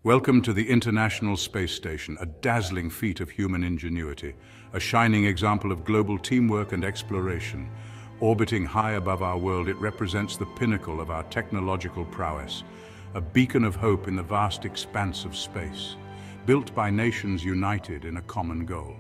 Welcome to the International Space Station, a dazzling feat of human ingenuity, a shining example of global teamwork and exploration. Orbiting high above our world, it represents the pinnacle of our technological prowess, a beacon of hope in the vast expanse of space, built by nations united in a common goal.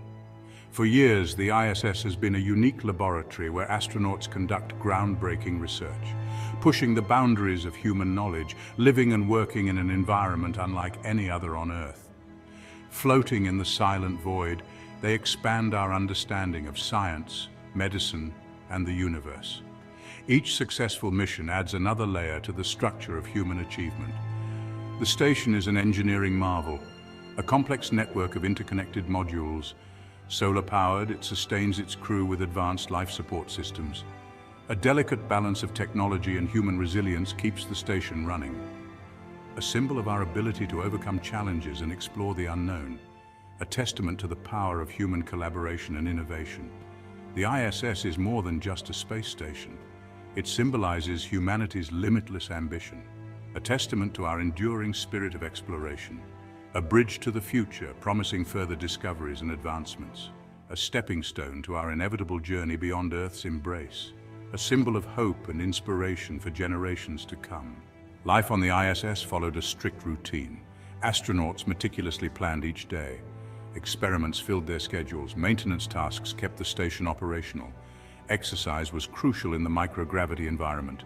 For years, the ISS has been a unique laboratory where astronauts conduct groundbreaking research, pushing the boundaries of human knowledge, living and working in an environment unlike any other on Earth. Floating in the silent void, they expand our understanding of science, medicine, and the universe. Each successful mission adds another layer to the structure of human achievement. The station is an engineering marvel, a complex network of interconnected modules. Solar-powered, it sustains its crew with advanced life support systems. A delicate balance of technology and human resilience keeps the station running. A symbol of our ability to overcome challenges and explore the unknown. A testament to the power of human collaboration and innovation. The ISS is more than just a space station. It symbolizes humanity's limitless ambition. A testament to our enduring spirit of exploration. A bridge to the future, promising further discoveries and advancements. A stepping stone to our inevitable journey beyond Earth's embrace. A symbol of hope and inspiration for generations to come. Life on the ISS followed a strict routine. Astronauts meticulously planned each day. Experiments filled their schedules. Maintenance tasks kept the station operational. Exercise was crucial in the microgravity environment.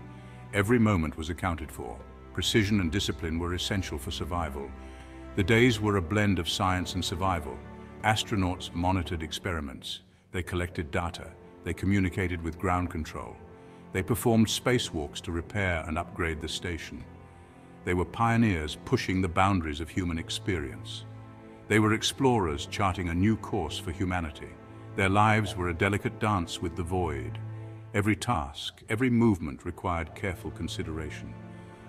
Every moment was accounted for. Precision and discipline were essential for survival. The days were a blend of science and survival. Astronauts monitored experiments. They collected data. They communicated with ground control. They performed spacewalks to repair and upgrade the station. They were pioneers pushing the boundaries of human experience. They were explorers charting a new course for humanity. Their lives were a delicate dance with the void. Every task, every movement required careful consideration.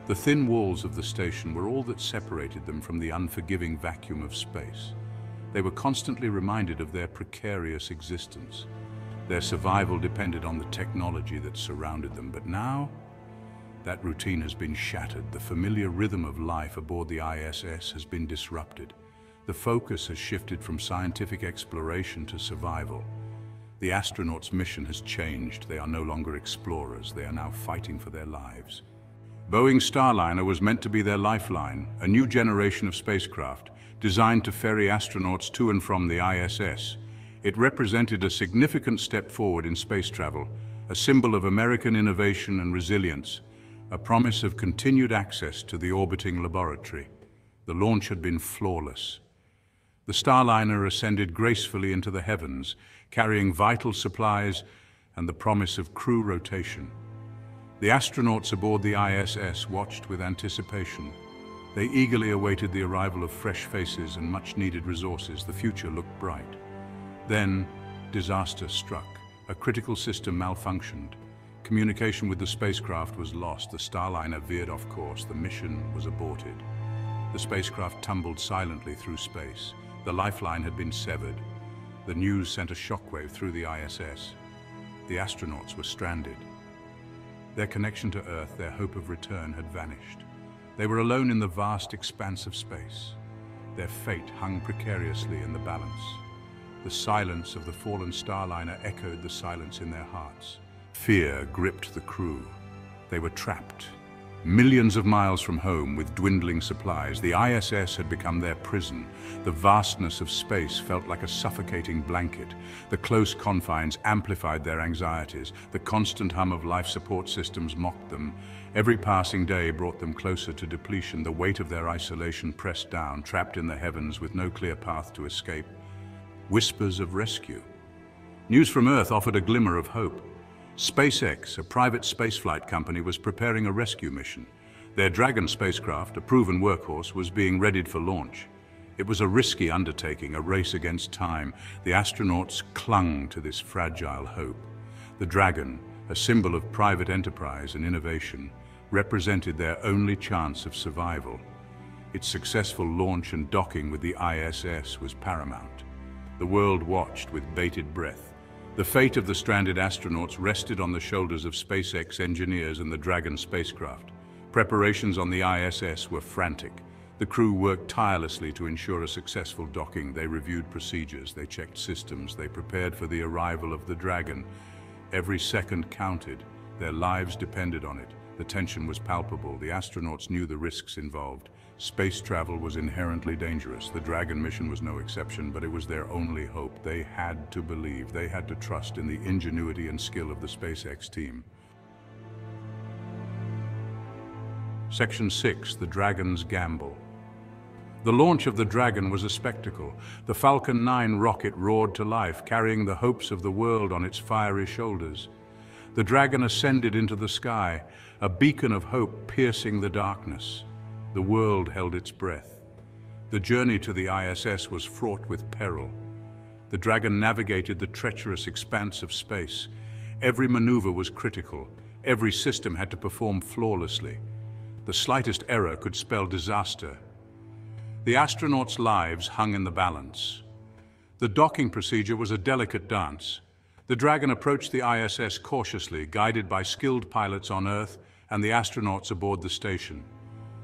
The thin walls of the station were all that separated them from the unforgiving vacuum of space. They were constantly reminded of their precarious existence. Their survival depended on the technology that surrounded them. But now, that routine has been shattered. The familiar rhythm of life aboard the ISS has been disrupted. The focus has shifted from scientific exploration to survival. The astronauts' mission has changed. They are no longer explorers. They are now fighting for their lives. Boeing Starliner was meant to be their lifeline, a new generation of spacecraft designed to ferry astronauts to and from the ISS. It represented a significant step forward in space travel, a symbol of American innovation and resilience, a promise of continued access to the orbiting laboratory. The launch had been flawless. The Starliner ascended gracefully into the heavens, carrying vital supplies and the promise of crew rotation. The astronauts aboard the ISS watched with anticipation. They eagerly awaited the arrival of fresh faces and much-needed resources. The future looked bright. Then, disaster struck. A critical system malfunctioned. Communication with the spacecraft was lost. The Starliner veered off course. The mission was aborted. The spacecraft tumbled silently through space. The lifeline had been severed. The news sent a shockwave through the ISS. The astronauts were stranded. Their connection to Earth, their hope of return, had vanished. They were alone in the vast expanse of space. Their fate hung precariously in the balance. The silence of the fallen Starliner echoed the silence in their hearts. Fear gripped the crew. They were trapped. Millions of miles from home with dwindling supplies, the ISS had become their prison. The vastness of space felt like a suffocating blanket. The close confines amplified their anxieties. The constant hum of life support systems mocked them. Every passing day brought them closer to depletion. The weight of their isolation pressed down, trapped in the heavens with no clear path to escape. Whispers of rescue. News from Earth offered a glimmer of hope. SpaceX, a private spaceflight company, was preparing a rescue mission. Their Dragon spacecraft, a proven workhorse, was being readied for launch. It was a risky undertaking, a race against time. The astronauts clung to this fragile hope. The Dragon, a symbol of private enterprise and innovation, represented their only chance of survival. Its successful launch and docking with the ISS was paramount. The world watched with bated breath. The fate of the stranded astronauts rested on the shoulders of SpaceX engineers and the Dragon spacecraft. Preparations on the ISS were frantic. The crew worked tirelessly to ensure a successful docking. They reviewed procedures, they checked systems, they prepared for the arrival of the Dragon. Every second counted. Their lives depended on it. The tension was palpable. The astronauts knew the risks involved. Space travel was inherently dangerous. The Dragon mission was no exception, but it was their only hope. They had to believe, they had to trust in the ingenuity and skill of the SpaceX team. Section 6, the Dragon's Gamble. The launch of the Dragon was a spectacle. The Falcon 9 rocket roared to life, carrying the hopes of the world on its fiery shoulders. The Dragon ascended into the sky, a beacon of hope piercing the darkness. The world held its breath. The journey to the ISS was fraught with peril. The Dragon navigated the treacherous expanse of space. Every maneuver was critical. Every system had to perform flawlessly. The slightest error could spell disaster. The astronauts' lives hung in the balance. The docking procedure was a delicate dance. The Dragon approached the ISS cautiously, guided by skilled pilots on Earth and the astronauts aboard the station.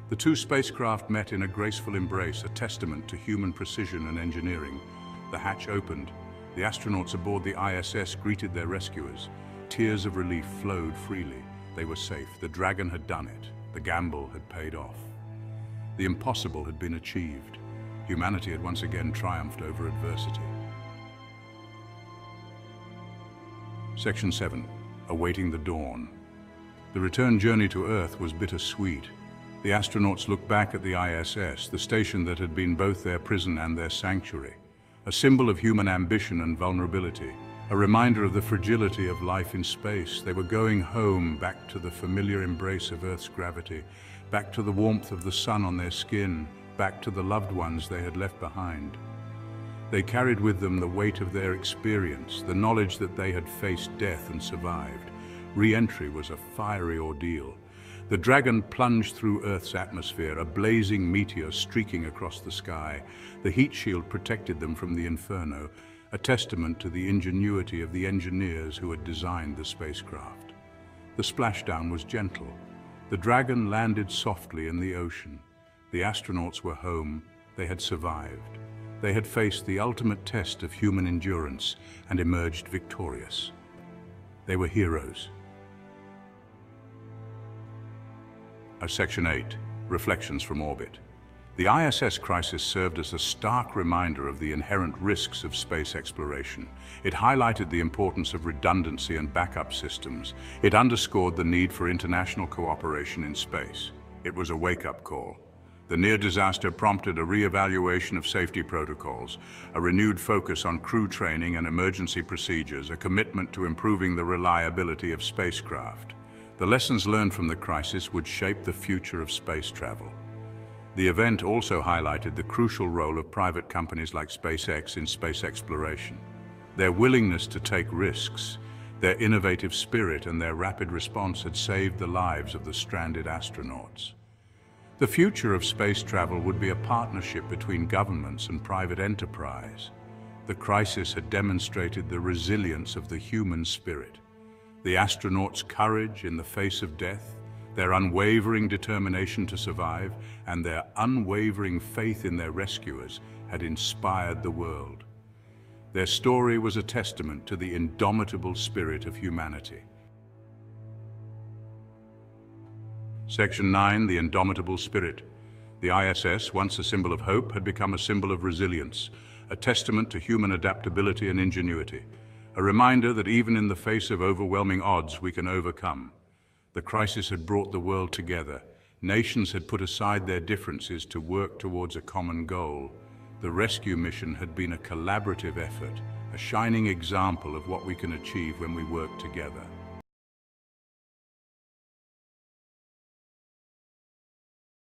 The two spacecraft met in a graceful embrace, a testament to human precision and engineering. The hatch opened. The astronauts aboard the ISS greeted their rescuers. Tears of relief flowed freely. They were safe. The Dragon had done it. The gamble had paid off. The impossible had been achieved. Humanity had once again triumphed over adversity. Section 7. Awaiting the dawn. The return journey to Earth was bittersweet. The astronauts looked back at the ISS, the station that had been both their prison and their sanctuary, a symbol of human ambition and vulnerability, a reminder of the fragility of life in space. They were going home, back to the familiar embrace of Earth's gravity, back to the warmth of the sun on their skin, back to the loved ones they had left behind. They carried with them the weight of their experience, the knowledge that they had faced death and survived. Re-entry was a fiery ordeal. The Dragon plunged through Earth's atmosphere, a blazing meteor streaking across the sky. The heat shield protected them from the inferno, a testament to the ingenuity of the engineers who had designed the spacecraft. The splashdown was gentle. The Dragon landed softly in the ocean. The astronauts were home. They had survived. They had faced the ultimate test of human endurance and emerged victorious. They were heroes. Section 8, Reflections from Orbit. The ISS crisis served as a stark reminder of the inherent risks of space exploration. It highlighted the importance of redundancy and backup systems. It underscored the need for international cooperation in space. It was a wake-up call. The near disaster prompted a re-evaluation of safety protocols, a renewed focus on crew training and emergency procedures, a commitment to improving the reliability of spacecraft. The lessons learned from the crisis would shape the future of space travel. The event also highlighted the crucial role of private companies like SpaceX in space exploration. Their willingness to take risks, their innovative spirit, and their rapid response had saved the lives of the stranded astronauts. The future of space travel would be a partnership between governments and private enterprise. The crisis had demonstrated the resilience of the human spirit. The astronauts' courage in the face of death, their unwavering determination to survive, and their unwavering faith in their rescuers had inspired the world. Their story was a testament to the indomitable spirit of humanity. Section 9, the indomitable spirit. The ISS, once a symbol of hope, had become a symbol of resilience, a testament to human adaptability and ingenuity. A reminder that even in the face of overwhelming odds, we can overcome. The crisis had brought the world together. Nations had put aside their differences to work towards a common goal. The rescue mission had been a collaborative effort, a shining example of what we can achieve when we work together.